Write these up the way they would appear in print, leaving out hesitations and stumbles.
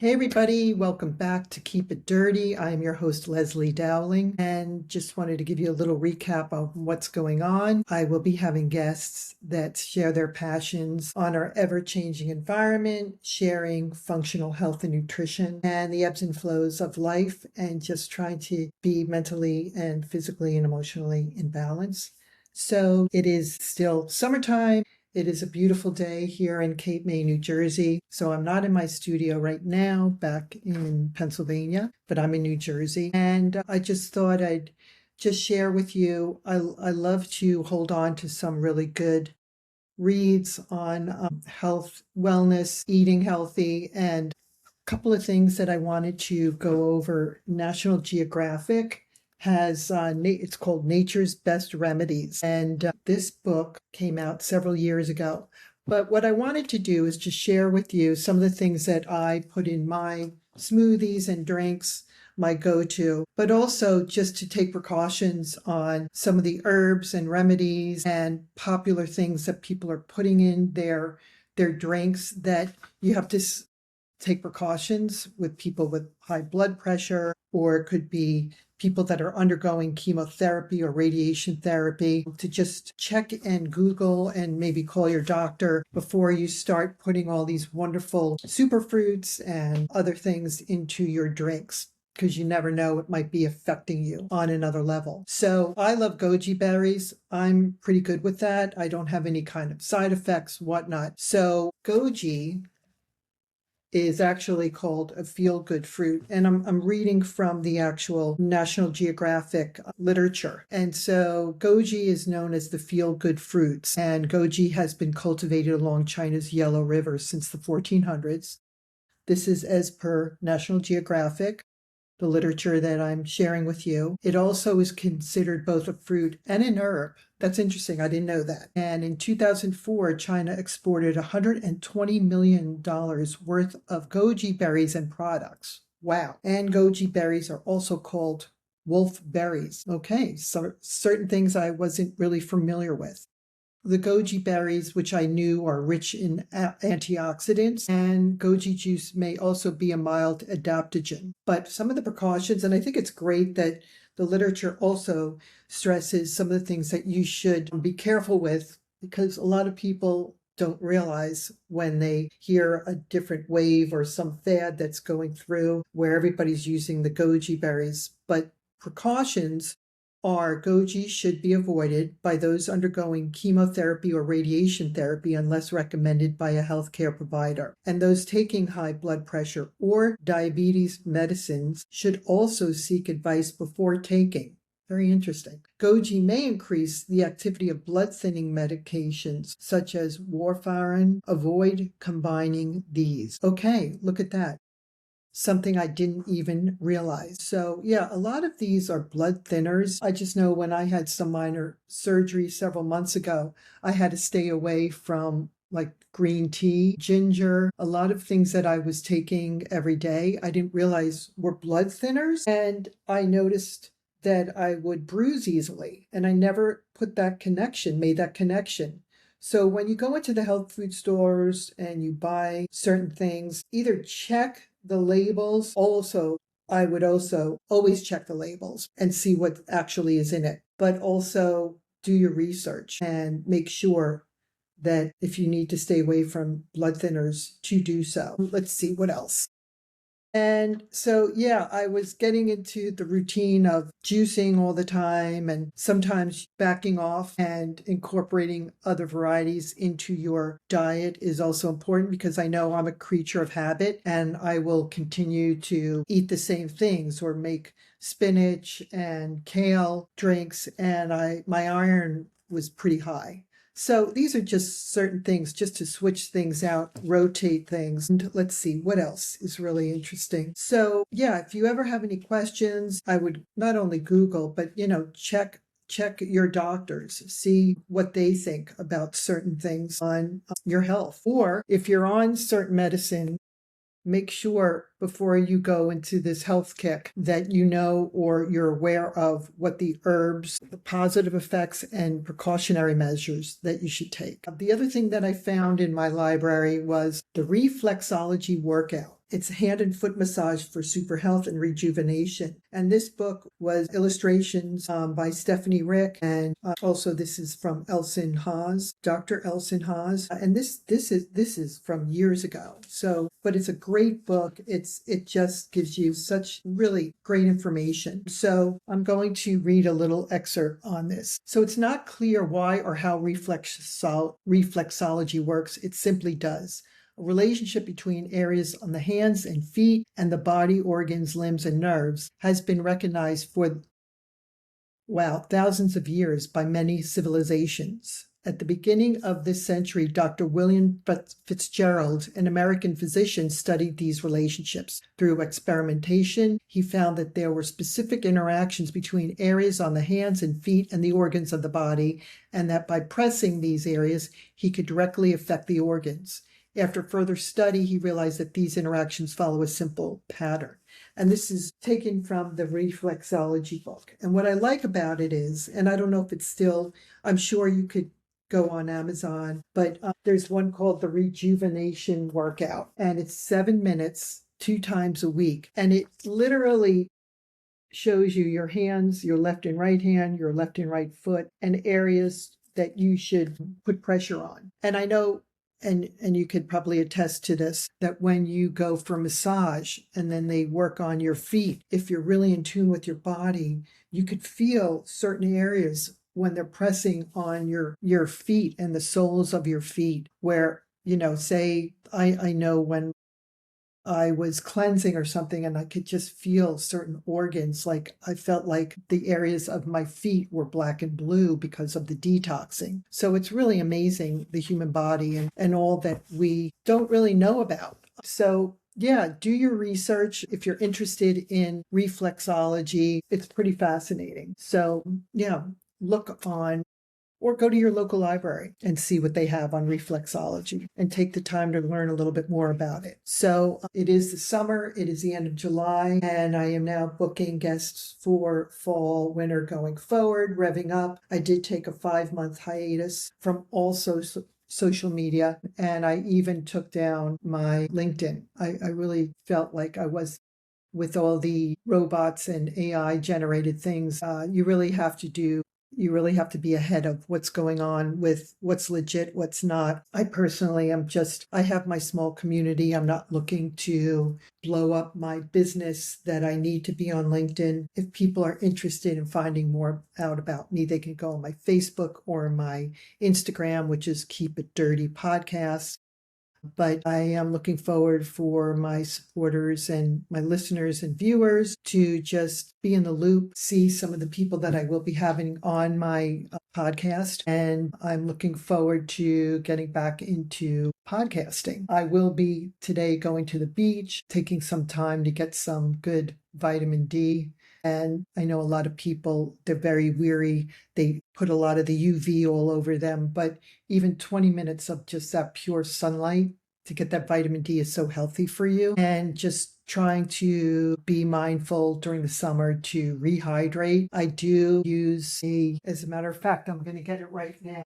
Hey everybody, welcome back to Keep It Dirty. I'm your host Leslie Dowling and just wanted to give you a little recap of what's going on. I will be having guests that share their passions on our ever-changing environment, sharing functional health and nutrition and the ebbs and flows of life and just trying to be mentally and physically and emotionally in balance. So it is still summertime. It is a beautiful day here in Cape May, New Jersey. So I'm not in my studio right now back in Pennsylvania, but I'm in New Jersey. And I just thought I'd just share with you. I love to hold on to some really good reads on health, wellness, eating healthy, and a couple of things that I wanted to go over. National Geographic has it's called Nature's Best Remedies, and this book came out several years ago. But what I wanted to do is just share with you some of the things that I put in my smoothies and drinks, my go-to, but also just to take precautions on some of the herbs and remedies and popular things that people are putting in their drinks that you have to take precautions with people with high blood pressure, or it could be people that are undergoing chemotherapy or radiation therapy, to just check and Google and maybe call your doctor before you start putting all these wonderful superfoods and other things into your drinks, because you never know, it might be affecting you on another level. So I love goji berries. I'm pretty good with that. I don't have any kind of side effects, whatnot. So goji is actually called a feel-good fruit. And I'm reading from the actual National Geographic literature. And so goji is known as the feel-good fruits. And goji has been cultivated along China's Yellow River since the 1400s. This is as per National Geographic, the literature that I'm sharing with you. It also is considered both a fruit and an herb. That's interesting. I didn't know that. And in 2004, China exported $120 million worth of goji berries and products. Wow. And goji berries are also called wolf berries. Okay, so certain things I wasn't really familiar with. The goji berries, which I knew are rich in antioxidants, and goji juice may also be a mild adaptogen. But some of the precautions, and I think it's great that the literature also stresses some of the things that you should be careful with, because a lot of people don't realize when they hear a different wave or some fad that's going through where everybody's using the goji berries. But precautions are goji should be avoided by those undergoing chemotherapy or radiation therapy unless recommended by a healthcare provider. And those taking high blood pressure or diabetes medicines should also seek advice before taking. Very interesting. Goji may increase the activity of blood-thinning medications such as warfarin. Avoid combining these. Okay, look at that. Something I didn't even realize. So yeah, a lot of these are blood thinners. I just know when I had some minor surgery several months ago, I had to stay away from like green tea, ginger, a lot of things that I was taking every day. I didn't realize were blood thinners. And I noticed that I would bruise easily. And I never made that connection. So when you go into the health food stores and you buy certain things, either check the labels. Also, I would also always check the labels and see what actually is in it, but also do your research and make sure that if you need to stay away from blood thinners, to do so. Let's see what else. And so, yeah, I was getting into the routine of juicing all the time and sometimes backing off, and incorporating other varieties into your diet is also important, because I know I'm a creature of habit and I will continue to eat the same things or make spinach and kale drinks, and my iron was pretty high. So these are just certain things just to switch things out, rotate things. And let's see, what else is really interesting. So yeah, if you ever have any questions, I would not only Google, but check your doctors, see what they think about certain things on your health. Or if you're on certain medicine, make sure before you go into this health kick that you know or you're aware of what the herbs, the positive effects, and precautionary measures that you should take. The other thing that I found in my library was the reflexology workout. It's hand and foot massage for super health and rejuvenation. And this book was illustrations by Stephanie Rick, and also this is from Elson Haas, Dr. Elson Haas. And this is from years ago. So, but it's a great book. It just gives you such really great information. So I'm going to read a little excerpt on this. So it's not clear why or how reflexology works. It simply does. A relationship between areas on the hands and feet and the body, organs, limbs, and nerves has been recognized for, thousands of years by many civilizations. At the beginning of this century, Dr. William Fitzgerald, an American physician, studied these relationships. Through experimentation, he found that there were specific interactions between areas on the hands and feet and the organs of the body, and that by pressing these areas, he could directly affect the organs. After further study, he realized that these interactions follow a simple pattern. And this is taken from the reflexology book. And what I like about it is, and I don't know if it's still, I'm sure you could go on Amazon, but there's one called the Rejuvenation Workout, and it's 7 minutes, 2 times a week. And it literally shows you your hands, your left and right hand, your left and right foot, and areas that you should put pressure on. And I know, and you could probably attest to this, that when you go for massage and then they work on your feet, if you're really in tune with your body, you could feel certain areas when they're pressing on your feet and the soles of your feet, where, say, I know when I was cleansing or something and I could just feel certain organs. Like I felt like the areas of my feet were black and blue because of the detoxing. So it's really amazing, the human body and all that we don't really know about. So yeah, do your research. If you're interested in reflexology, it's pretty fascinating. So yeah, look on or go to your local library and see what they have on reflexology and take the time to learn a little bit more about it. So it is the summer, it is the end of July, and I am now booking guests for fall, winter going forward, revving up. I did take a 5-month hiatus from all social media, and I even took down my LinkedIn. I really felt like I was, with all the robots and AI generated things, you really have to be ahead of what's going on with what's legit, what's not. I personally I have my small community. I'm not looking to blow up my business that I need to be on LinkedIn. If people are interested in finding more out about me, they can go on my Facebook or my Instagram, which is Keep It Dirty Podcast. But I am looking forward for my supporters and my listeners and viewers to just be in the loop, see some of the people that I will be having on my podcast. And I'm looking forward to getting back into podcasting. I will be today going to the beach, taking some time to get some good vitamin D. And I know a lot of people, they're very weary. They put a lot of the UV all over them, but even 20 minutes of just that pure sunlight to get that vitamin D is so healthy for you. And just trying to be mindful during the summer to rehydrate. I do use as a matter of fact, I'm going to get it right now.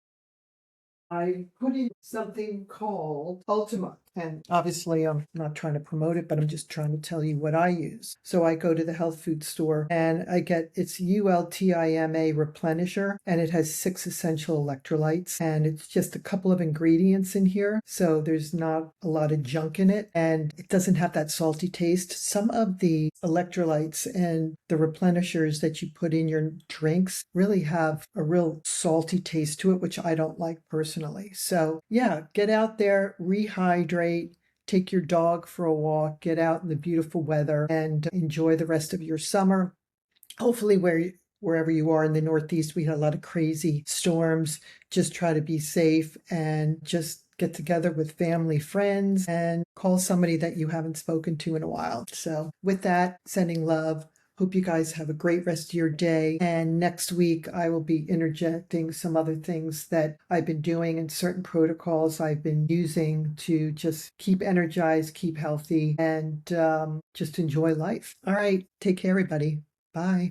I put in something called Ultima. And obviously, I'm not trying to promote it, but I'm just trying to tell you what I use. So I go to the health food store and it's ULTIMA Replenisher, and it has 6 essential electrolytes. And it's just a couple of ingredients in here. So there's not a lot of junk in it. And it doesn't have that salty taste. Some of the electrolytes and the replenishers that you put in your drinks really have a real salty taste to it, which I don't like personally. So yeah, get out there, rehydrate. Take your dog for a walk, get out in the beautiful weather, and enjoy the rest of your summer. Hopefully, wherever you are in the Northeast, we had a lot of crazy storms. Just try to be safe and just get together with family, friends, and call somebody that you haven't spoken to in a while. So with that, sending love. Hope you guys have a great rest of your day. And next week, I will be interjecting some other things that I've been doing and certain protocols I've been using to just keep energized, keep healthy, and just enjoy life. All right. Take care, everybody. Bye.